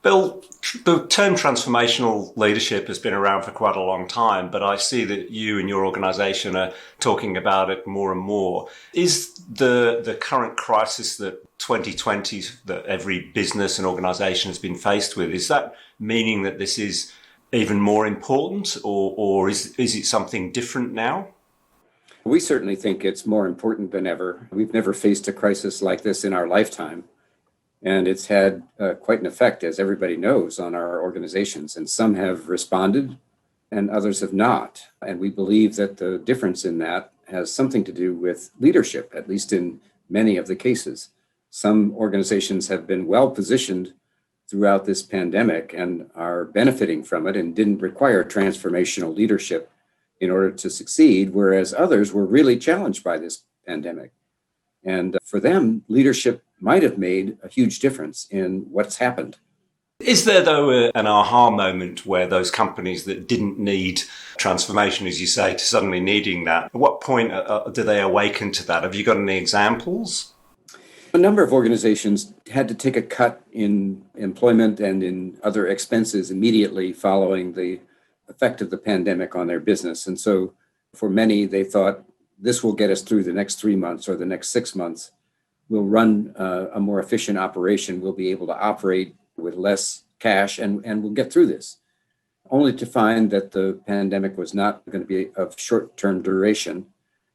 Bill, the term transformational leadership has been around for quite a long time, but I see that you and your organisation are talking about it more and more. Is the current crisis that 2020, that every business and organisation has been faced with, is that meaning that this is even more important, or is it something different now? We certainly think it's more important than ever. We've never faced a crisis like this in our lifetime, and it's had quite an effect, as everybody knows, on our organizations. And some have responded and others have not. And we believe that the difference in that has something to do with leadership, at least in many of the cases. Some organizations have been well positioned throughout this pandemic and are benefiting from it and didn't require transformational leadership in order to succeed, whereas others were really challenged by this pandemic. And for them, leadership might have made a huge difference in what's happened. Is there, though, an aha moment where those companies that didn't need transformation, as you say, to suddenly needing that? At what point do they awaken to that? Have you got any examples? A number of organizations had to take a cut in employment and in other expenses immediately following the effect of the pandemic on their business. And so for many, they thought this will get us through the next 3 months or the next 6 months. We'll run a more efficient operation. We'll be able to operate with less cash and we'll get through this. Only to find that the pandemic was not going to be of short-term duration.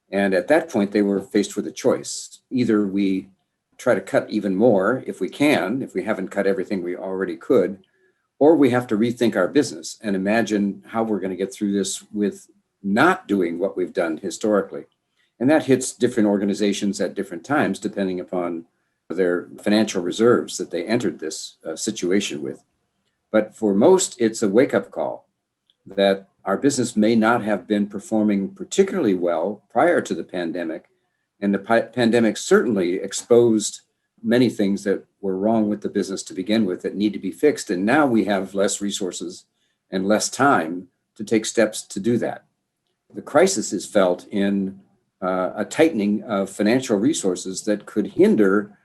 And at that point, they were faced with a choice. Either we try to cut even more if we can, if we haven't cut everything we already could, or we have to rethink our business and imagine how we're going to get through this with not doing what we've done historically. And that hits different organizations at different times, depending upon their financial reserves that they entered this situation with. But for most, it's a wake-up call that our business may not have been performing particularly well prior to the pandemic. And the pandemic certainly exposed many things that were wrong with the business to begin with that need to be fixed. And now we have less resources and less time to take steps to do that. The crisis is felt in a tightening of financial resources that could hinder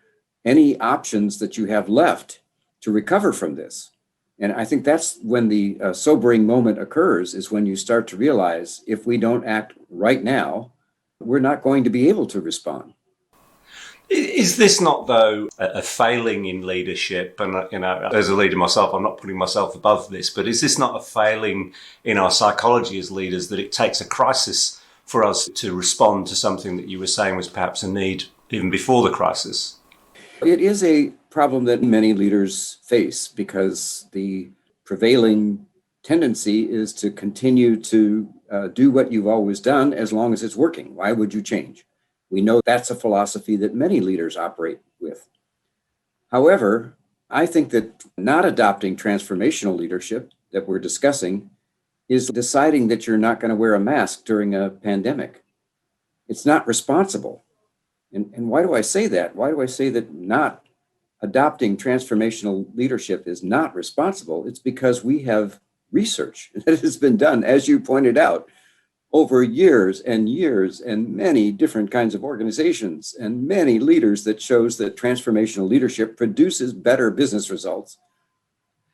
any options that you have left to recover from this. And I think that's when the sobering moment occurs, is when you start to realize if we don't act right now, we're not going to be able to respond. Is this not, though, a failing in leadership? And, as a leader myself, I'm not putting myself above this, but is this not a failing in our psychology as leaders, that it takes a crisis for us to respond to something that you were saying was perhaps a need even before the crisis? It is a problem that many leaders face because the prevailing tendency is to continue to do what you've always done as long as it's working. Why would you change? We know that's a philosophy that many leaders operate with. However, I think that not adopting transformational leadership that we're discussing is deciding that you're not going to wear a mask during a pandemic. It's not responsible. And why do I say that? Why do I say that not adopting transformational leadership is not responsible? It's because we have research that has been done, as you pointed out, over years and many different kinds of organizations and many leaders that shows that transformational leadership produces better business results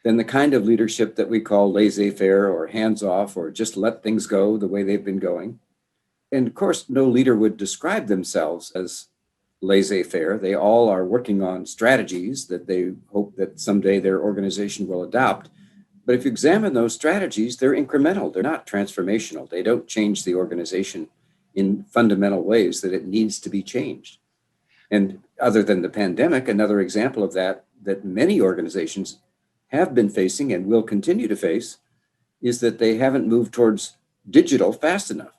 than the kind of leadership that we call laissez-faire or hands-off or just let things go the way they've been going. And of course, no leader would describe themselves as laissez-faire. They all are working on strategies that they hope that someday their organization will adopt. But if you examine those strategies, they're incremental. They're not transformational. They don't change the organization in fundamental ways that it needs to be changed. And other than the pandemic, another example of that many organizations have been facing and will continue to face is that they haven't moved towards digital fast enough.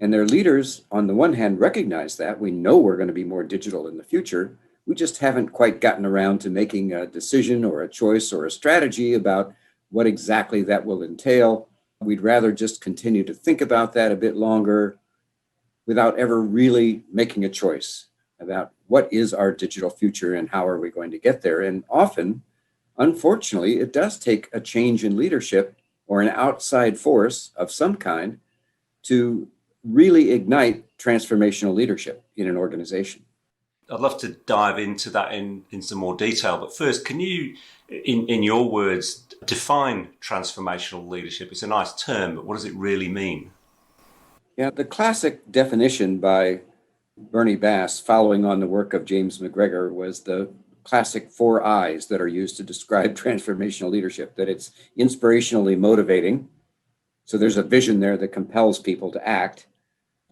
And their leaders, on the one hand, recognize that. We know we're going to be more digital in the future. We just haven't quite gotten around to making a decision or a choice or a strategy about what exactly that will entail. We'd rather just continue to think about that a bit longer without ever really making a choice about what is our digital future and how are we going to get there. And often, unfortunately, it does take a change in leadership or an outside force of some kind to really ignite transformational leadership in an organization. I'd love to dive into that in some more detail. But first, can you, in your words, define transformational leadership? It's a nice term, but what does it really mean? Yeah, the classic definition by Bernie Bass, following on the work of James McGregor, was the classic 4 I's that are used to describe transformational leadership, that it's inspirationally motivating. So there's a vision there that compels people to act.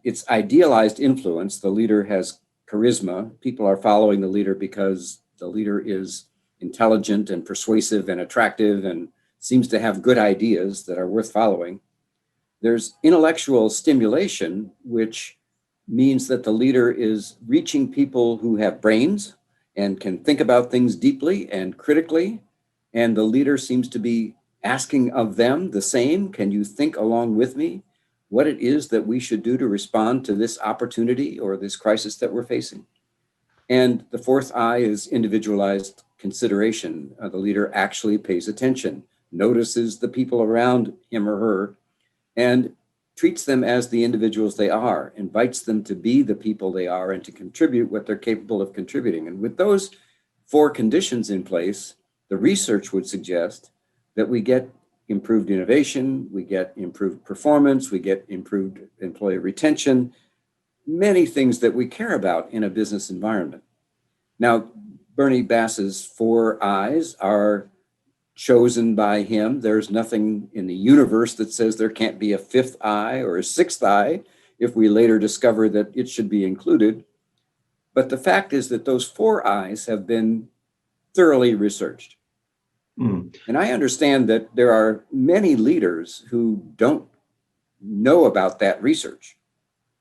It's idealized influence. The leader has charisma. People are following the leader because the leader is intelligent and persuasive and attractive and seems to have good ideas that are worth following. There's intellectual stimulation, which means that the leader is reaching people who have brains and can think about things deeply and critically. And the leader seems to be asking of them the same. Can you think along with me what it is that we should do to respond to this opportunity or this crisis that we're facing? And the 4th I is individualized consideration. The leader actually pays attention, notices the people around him or her, and treats them as the individuals they are, invites them to be the people they are and to contribute what they're capable of contributing. And with those 4 conditions in place, the research would suggest that we get improved innovation, we get improved performance, we get improved employee retention, many things that we care about in a business environment. Now, Bernie Bass's 4 I's are chosen by him. There's nothing in the universe that says there can't be a 5th I or a 6th I if we later discover that it should be included. But the fact is that those 4 I's have been thoroughly researched. And I understand that there are many leaders who don't know about that research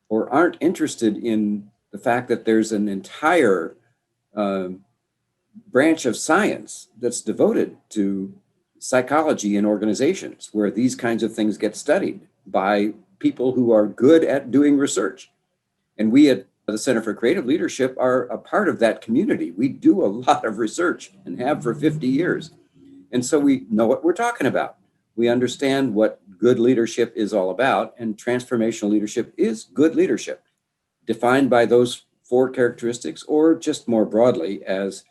or aren't interested in the fact that there's an entire branch of science that's devoted to psychology in organizations where these kinds of things get studied by people who are good at doing research. And we at the Center for Creative Leadership are a part of that community. We do a lot of research and have for 50 years. And so we know what we're talking about. We understand what good leadership is all about, and transformational leadership is good leadership, defined by those 4 characteristics, or just more broadly as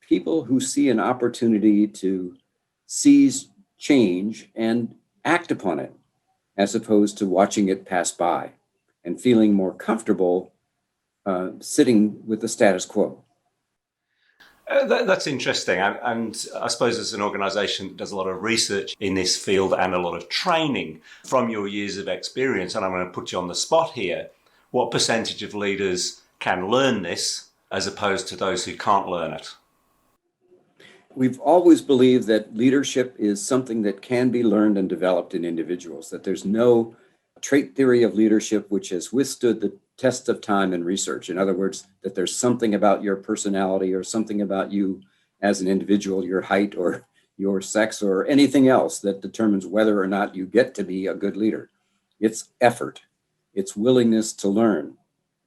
people who see an opportunity to seize change and act upon it, as opposed to watching it pass by and feeling more comfortable sitting with the status quo. That's interesting. And I suppose as an organisation that does a lot of research in this field and a lot of training from your years of experience, and I'm going to put you on the spot here, what percentage of leaders can learn this as opposed to those who can't learn it? We've always believed that leadership is something that can be learned and developed in individuals, that there's no trait theory of leadership which has withstood the test of time and research. In other words, that there's something about your personality or something about you as an individual, your height or your sex or anything else that determines whether or not you get to be a good leader. It's effort, it's willingness to learn.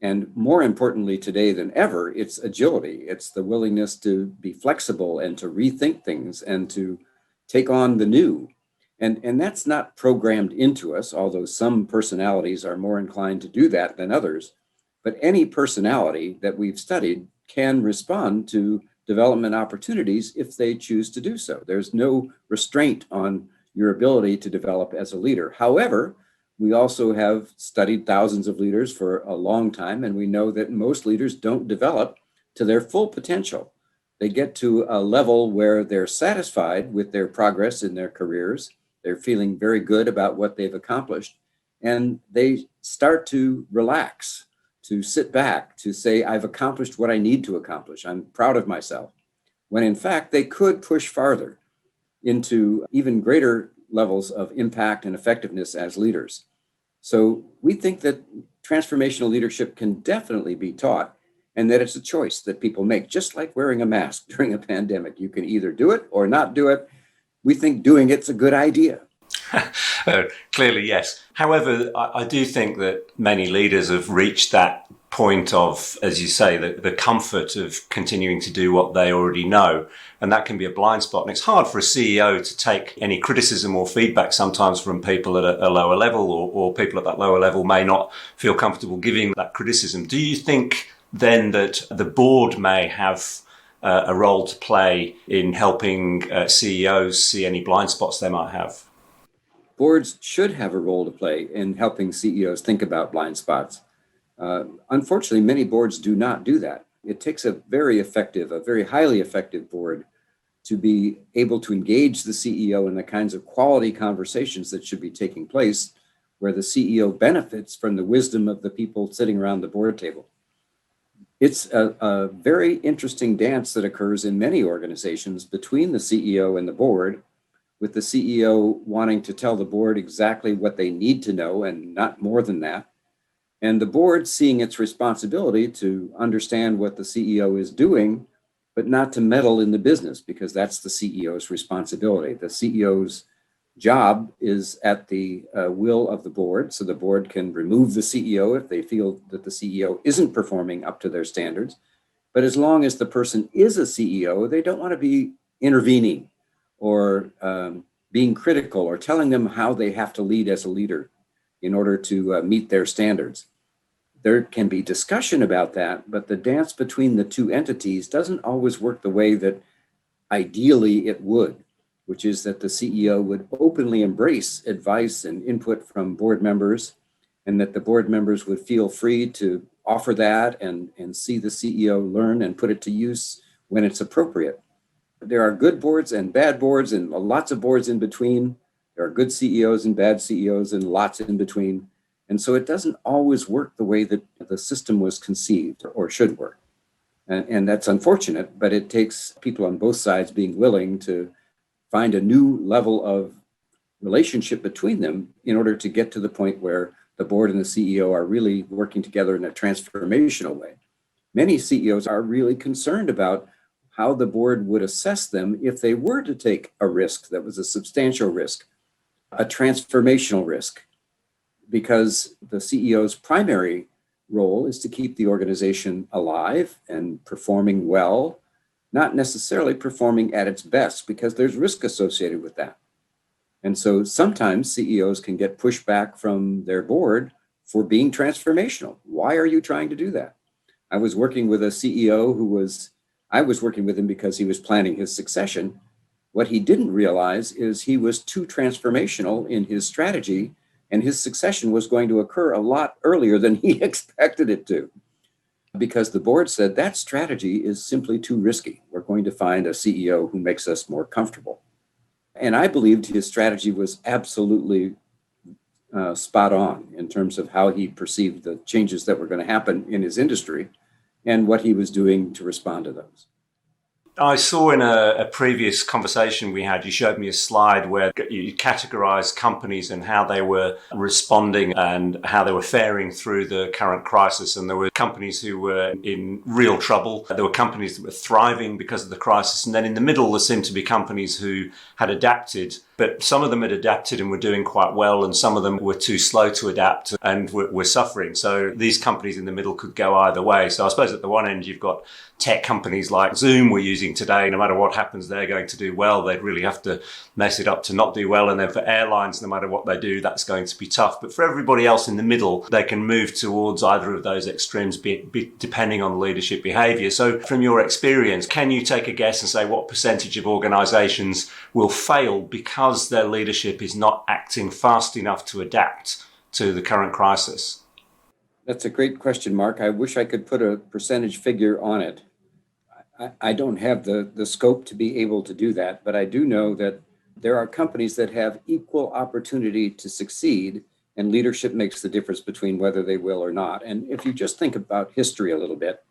And more importantly today than ever, it's agility. It's the willingness to be flexible and to rethink things and to take on the new. And that's not programmed into us, although some personalities are more inclined to do that than others. But any personality that we've studied can respond to development opportunities if they choose to do so. There's no restraint on your ability to develop as a leader. However, we also have studied thousands of leaders for a long time, and we know that most leaders don't develop to their full potential. They get to a level where they're satisfied with their progress in their careers. They're feeling very good about what they've accomplished, and they start to relax, to sit back, to say, I've accomplished what I need to accomplish. I'm proud of myself. When in fact, they could push farther into even greater levels of impact and effectiveness as leaders. So we think that transformational leadership can definitely be taught, and that it's a choice that people make, just like wearing a mask during a pandemic. You can either do it or not do it. We think doing it's a good idea. Clearly, yes. However, I do think that many leaders have reached that point of, as you say, the comfort of continuing to do what they already know. And that can be a blind spot. And it's hard for a CEO to take any criticism or feedback sometimes from people at a lower level, or people at that lower level may not feel comfortable giving that criticism. Do you think then that the board may have a role to play in helping CEOs see any blind spots they might have? Boards should have a role to play in helping CEOs think about blind spots. Unfortunately, many boards do not do that. It takes a very highly effective board to be able to engage the CEO in the kinds of quality conversations that should be taking place, where the CEO benefits from the wisdom of the people sitting around the board table. It's a very interesting dance that occurs in many organizations between the CEO and the board, with the CEO wanting to tell the board exactly what they need to know and not more than that, and the board seeing its responsibility to understand what the CEO is doing, but not to meddle in the business, because that's the CEO's responsibility. The CEO's job is at the will of the board, so the board can remove the CEO if they feel that the CEO isn't performing up to their standards. But as long as the person is a CEO, they don't want to be intervening or being critical or telling them how they have to lead as a leader in order to meet their standards. There can be discussion about that, but the dance between the two entities doesn't always work the way that ideally it would, which is that the CEO would openly embrace advice and input from board members, and that the board members would feel free to offer that and see the CEO learn and put it to use when it's appropriate. There are good boards and bad boards and lots of boards in between. There are good CEOs and bad CEOs and lots in between. And so it doesn't always work the way that the system was conceived or should work. And that's unfortunate, but it takes people on both sides being willing to find a new level of relationship between them in order to get to the point where the board and the CEO are really working together in a transformational way. Many CEOs are really concerned about how the board would assess them if they were to take a risk that was a substantial risk, a transformational risk, because the CEO's primary role is to keep the organization alive and performing well, not necessarily performing at its best, because there's risk associated with that. And so sometimes CEOs can get pushback from their board for being transformational. Why are you trying to do that? I was working with a CEO I was working with him because he was planning his succession. What he didn't realize is he was too transformational in his strategy, and his succession was going to occur a lot earlier than he expected it to, because the board said that strategy is simply too risky. We're going to find a CEO who makes us more comfortable. And I believed his strategy was absolutely spot on in terms of how he perceived the changes that were going to happen in his industry and what he was doing to respond to those. I saw in a previous conversation we had, you showed me a slide where you categorized companies and how they were responding and how they were faring through the current crisis. And there were companies who were in real trouble. There were companies that were thriving because of the crisis. And then in the middle, there seemed to be companies who had adapted, but some of them had adapted and were doing quite well, and some of them were too slow to adapt and were suffering. So these companies in the middle could go either way. So I suppose at the one end, you've got tech companies like Zoom we're using today. No matter what happens, they're going to do well. They'd really have to mess it up to not do well. And then for airlines, no matter what they do, that's going to be tough. But for everybody else in the middle, they can move towards either of those extremes, depending on leadership behavior. So from your experience, can you take a guess and say what percentage of organizations will fail because their leadership is not acting fast enough to adapt to the current crisis? That's a great question, Mark. I wish I could put a percentage figure on it. I don't have the scope to be able to do that, but I do know that there are companies that have equal opportunity to succeed, and leadership makes the difference between whether they will or not. And if you just think about history a little bit,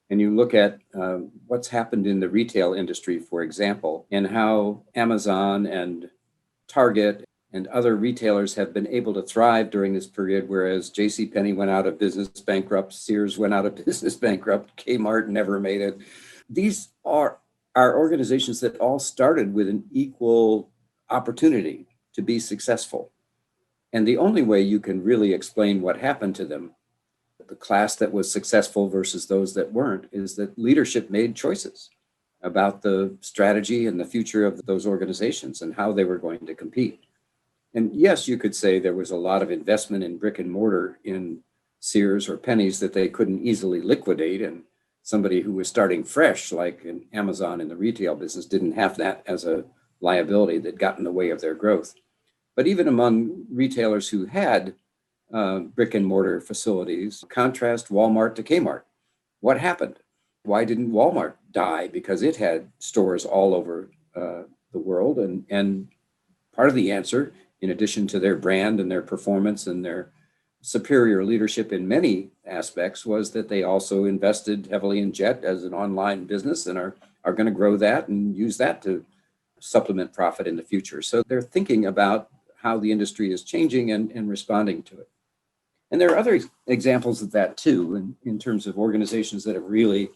and you look at what's happened in the retail industry, for example, and how Amazon and Target and other retailers have been able to thrive during this period, whereas JCPenney went out of business bankrupt, Sears went out of business bankrupt, Kmart never made it. These are organizations that all started with an equal opportunity to be successful. And the only way you can really explain what happened to them, the class that was successful versus those that weren't, is that leadership made choices about the strategy and the future of those organizations and how they were going to compete. And yes, you could say there was a lot of investment in brick and mortar in Sears or Penny's that they couldn't easily liquidate. And somebody who was starting fresh, like an Amazon in the retail business, didn't have that as a liability that got in the way of their growth. But even among retailers who had brick and mortar facilities, contrast Walmart to Kmart. What happened? Why didn't Walmart die? Because it had stores all over the world. And part of the answer, in addition to their brand and their performance and their superior leadership in many aspects, was that they also invested heavily in Jet as an online business and are going to grow that and use that to supplement profit in the future. So they're thinking about how the industry is changing and responding to it. And there are other examples of that too, in terms of organizations that have really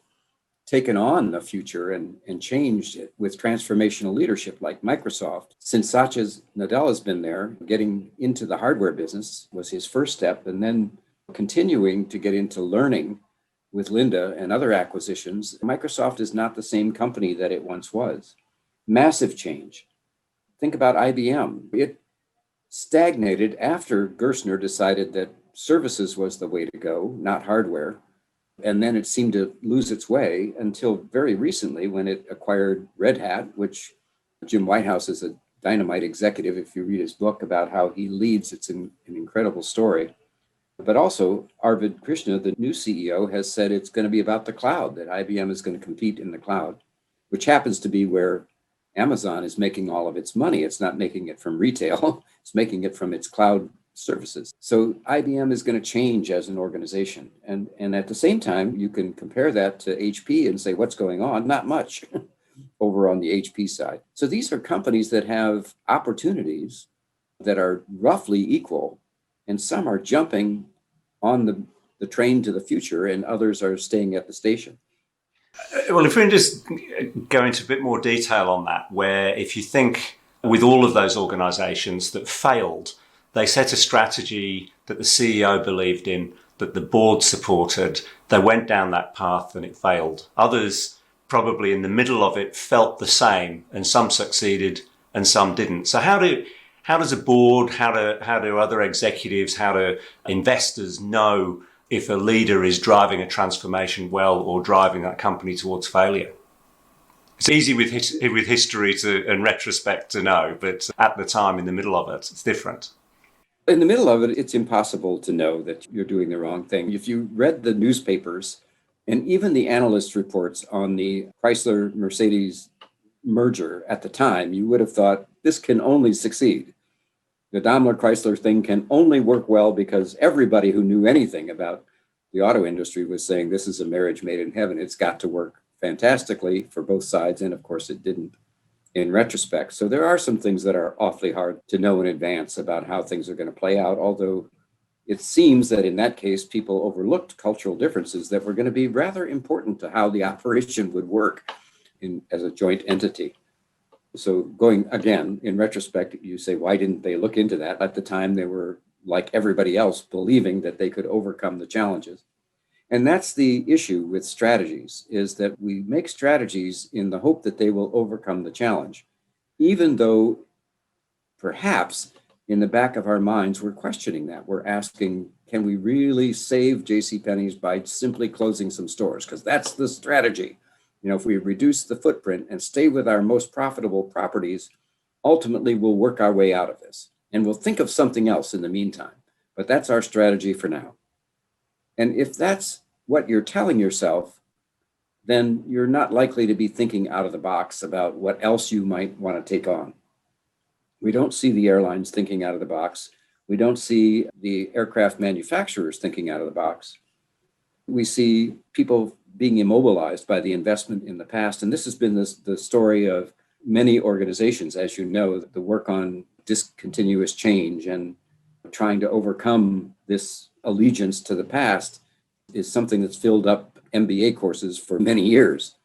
taken on the future and changed it with transformational leadership, like Microsoft. Since Satya Nadella has been there, getting into the hardware business was his first step, and then continuing to get into learning with Linda and other acquisitions. Microsoft is not the same company that it once was. Massive change. Think about IBM. It stagnated after Gerstner decided that services was the way to go, not hardware. And then it seemed to lose its way until very recently when it acquired Red Hat, which Jim Whitehouse is a dynamite executive. If you read his book about how he leads, it's an incredible story. But also Arvind Krishna, the new CEO, has said it's going to be about the cloud, that IBM is going to compete in the cloud, which happens to be where Amazon is making all of its money. It's not making it from retail, it's making it from its cloud services. So IBM is going to change as an organization. And at the same time, you can compare that to HP and say, what's going on? Not much over on the HP side. So these are companies that have opportunities that are roughly equal, and some are jumping on the train to the future and others are staying at the station. Well, if we can just go into a bit more detail on that, where if you think with all of those organizations that failed, they set a strategy that the CEO believed in, that the board supported. They went down that path and it failed. Others, probably in the middle of it, felt the same, and some succeeded and some didn't. So how does a board, how do other executives, how do investors know if a leader is driving a transformation well or driving that company towards failure? It's easy with history and retrospect to know, but at the time, in the middle of it, it's different. In the middle of it, it's impossible to know that you're doing the wrong thing. If you read the newspapers and even the analyst reports on the Chrysler-Mercedes merger at the time, you would have thought this can only succeed. The Daimler-Chrysler thing can only work well because everybody who knew anything about the auto industry was saying this is a marriage made in heaven. It's got to work fantastically for both sides. And of course, it didn't in retrospect. So there are some things that are awfully hard to know in advance about how things are going to play out, although it seems that in that case, people overlooked cultural differences that were going to be rather important to how the operation would work as a joint entity. So going again, in retrospect, you say, why didn't they look into that? At the time, they were like everybody else, believing that they could overcome the challenges. And that's the issue with strategies, is that we make strategies in the hope that they will overcome the challenge, even though perhaps in the back of our minds, we're questioning that. We're asking, can we really save JCPenney's by simply closing some stores? Because that's the strategy. You know, if we reduce the footprint and stay with our most profitable properties, ultimately we'll work our way out of this. And we'll think of something else in the meantime. But that's our strategy for now. And if that's what you're telling yourself, then you're not likely to be thinking out of the box about what else you might want to take on. We don't see the airlines thinking out of the box. We don't see the aircraft manufacturers thinking out of the box. We see people being immobilized by the investment in the past. And this has been the story of many organizations, as you know, the work on discontinuous change and trying to overcome this allegiance to the past is something that's filled up MBA courses for many years.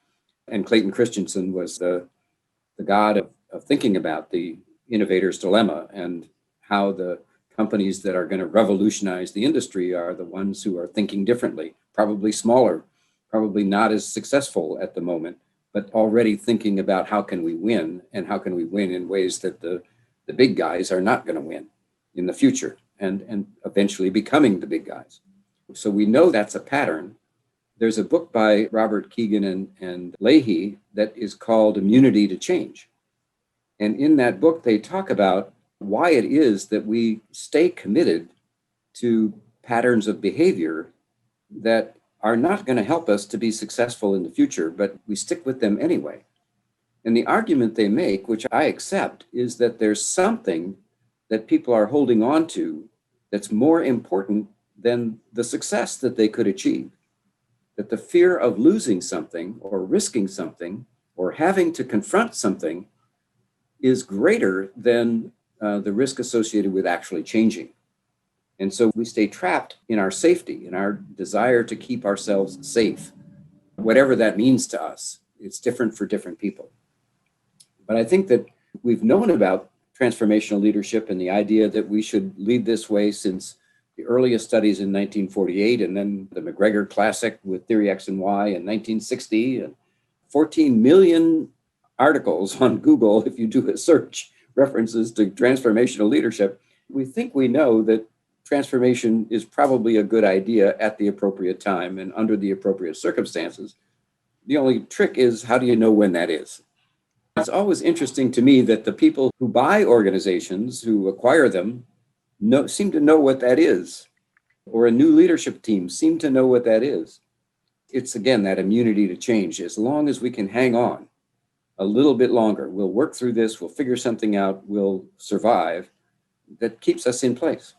And Clayton Christensen was the god of thinking about the innovator's dilemma and how the companies that are going to revolutionize the industry are the ones who are thinking differently, probably smaller, probably not as successful at the moment, but already thinking about how can we win and how can we win in ways that the big guys are not going to win in the future and eventually becoming the big guys. So we know that's a pattern. There's a book by Robert Keegan and Leahy that is called Immunity to Change. And in that book, they talk about why it is that we stay committed to patterns of behavior that are not going to help us to be successful in the future, but we stick with them anyway. And the argument they make, which I accept, is that there's something that people are holding on to that's more important than the success that they could achieve. That the fear of losing something or risking something or having to confront something is greater than the risk associated with actually changing. And so we stay trapped in our safety, in our desire to keep ourselves safe, whatever that means to us. It's different for different people. But I think that we've known about transformational leadership and the idea that we should lead this way since the earliest studies in 1948, and then the McGregor Classic with Theory X and Y in 1960, and 14 million articles on Google, if you do a search, references to transformational leadership. We think we know that transformation is probably a good idea at the appropriate time and under the appropriate circumstances. The only trick is, how do you know when that is? It's always interesting to me that the people who buy organizations, who acquire them, seem to know what that is, or a new leadership team seem to know what that is. It's, again, that immunity to change. As long as we can hang on a little bit longer, we'll work through this, we'll figure something out, we'll survive. That keeps us in place.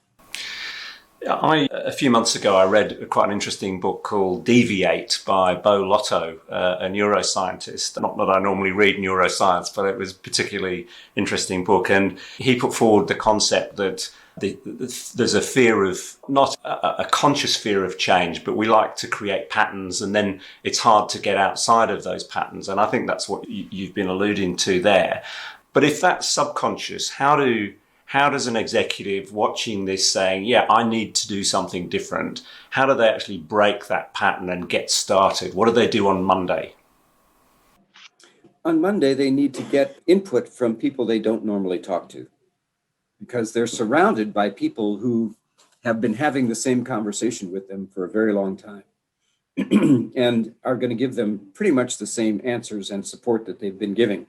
A few months ago, I read quite an interesting book called Deviate by Bo Lotto, a neuroscientist. Not that I normally read neuroscience, but it was a particularly interesting book. And he put forward the concept that there's a fear of, not a conscious fear of change, but we like to create patterns, and then it's hard to get outside of those patterns. And I think that's what you've been alluding to there. But if that's subconscious, how does an executive watching this saying, yeah, I need to do something different, how do they actually break that pattern and get started? What do they do on Monday? On Monday, they need to get input from people they don't normally talk to, because they're surrounded by people who have been having the same conversation with them for a very long time and are going to give them pretty much the same answers and support that they've been giving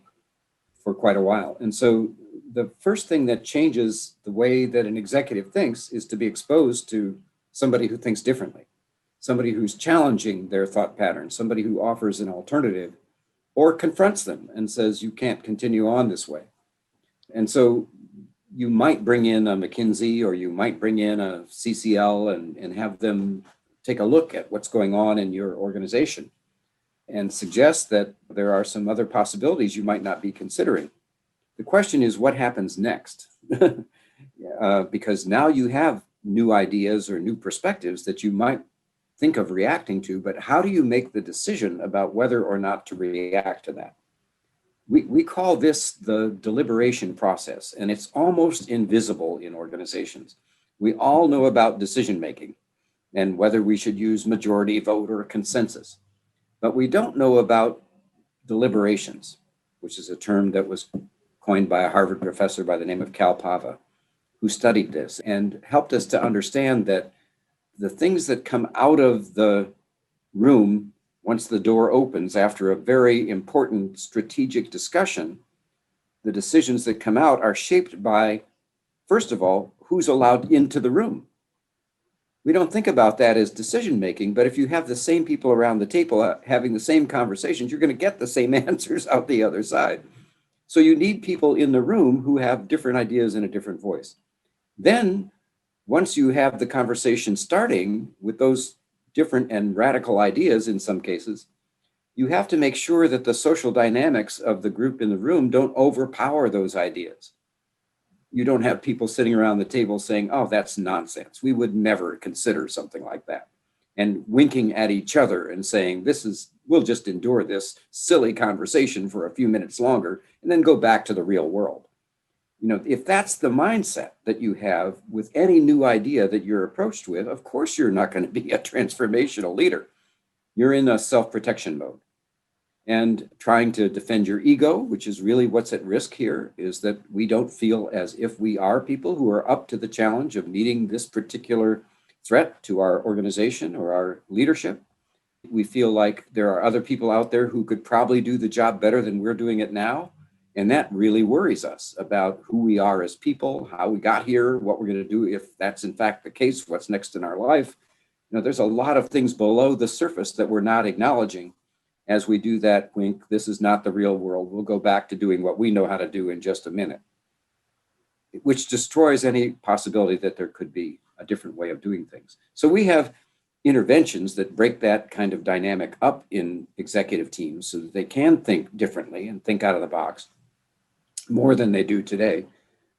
for quite a while. And so the first thing that changes the way that an executive thinks is to be exposed to somebody who thinks differently, somebody who's challenging their thought pattern, somebody who offers an alternative or confronts them and says, you can't continue on this way. And so you might bring in a McKinsey, or you might bring in a CCL and have them take a look at what's going on in your organization and suggest that there are some other possibilities you might not be considering. The question is, what happens next? Because now you have new ideas or new perspectives that you might think of reacting to, but how do you make the decision about whether or not to react to that? We call this the deliberation process, and it's almost invisible in organizations. We all know about decision making and whether we should use majority vote or consensus, but we don't know about deliberations, which is a term that was coined by a Harvard professor by the name of Cal Pava, who studied this and helped us to understand that the things that come out of the room once the door opens after a very important strategic discussion, the decisions that come out are shaped by, first of all, who's allowed into the room. We don't think about that as decision making, but if you have the same people around the table having the same conversations, you're going to get the same answers out the other side. So you need people in the room who have different ideas and a different voice. Then, once you have the conversation starting with those different and radical ideas in some cases, you have to make sure that the social dynamics of the group in the room don't overpower those ideas. You don't have people sitting around the table saying, oh, that's nonsense. We would never consider something like that. And winking at each other and saying, we'll just endure this silly conversation for a few minutes longer and then go back to the real world. If that's the mindset that you have with any new idea that you're approached with, of course, you're not going to be a transformational leader. You're in a self-protection mode and trying to defend your ego, which is really what's at risk here, is that we don't feel as if we are people who are up to the challenge of meeting this particular threat to our organization or our leadership. We feel like there are other people out there who could probably do the job better than we're doing it now. And that really worries us about who we are as people, how we got here, what we're going to do if that's in fact the case, what's next in our life. There's a lot of things below the surface that we're not acknowledging. As we do that, wink, this is not the real world. We'll go back to doing what we know how to do in just a minute, which destroys any possibility that there could be a different way of doing things. So we have interventions that break that kind of dynamic up in executive teams so that they can think differently and think out of the box more than they do today.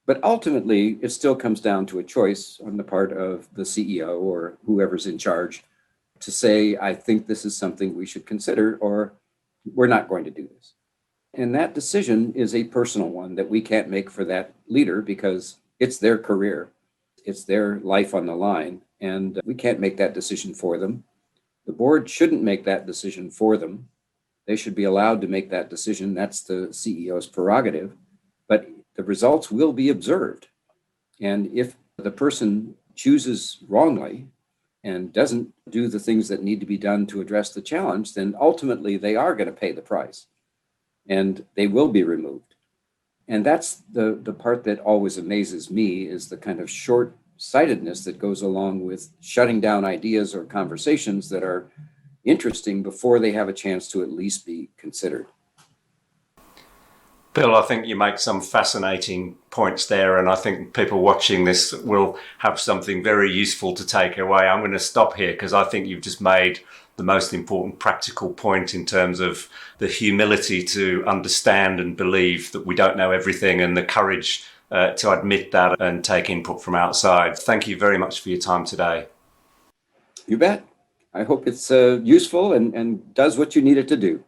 But ultimately, it still comes down to a choice on the part of the CEO or whoever's in charge to say, I think this is something we should consider, or we're not going to do this. And that decision is a personal one that we can't make for that leader because it's their career, it's their life on the line, and we can't make that decision for them. The board shouldn't make that decision for them. They should be allowed to make that decision. That's the CEO's prerogative. But the results will be observed. And if the person chooses wrongly and doesn't do the things that need to be done to address the challenge, then ultimately they are going to pay the price and they will be removed. And that's the part that always amazes me, is the kind of short-sightedness that goes along with shutting down ideas or conversations that are interesting before they have a chance to at least be considered. Bill, I think you make some fascinating points there, and I think people watching this will have something very useful to take away. I'm going to stop here because I think you've just made the most important practical point in terms of the humility to understand and believe that we don't know everything, and the courage to admit that and take input from outside. Thank you very much for your time today. You bet. I hope it's useful and does what you need it to do.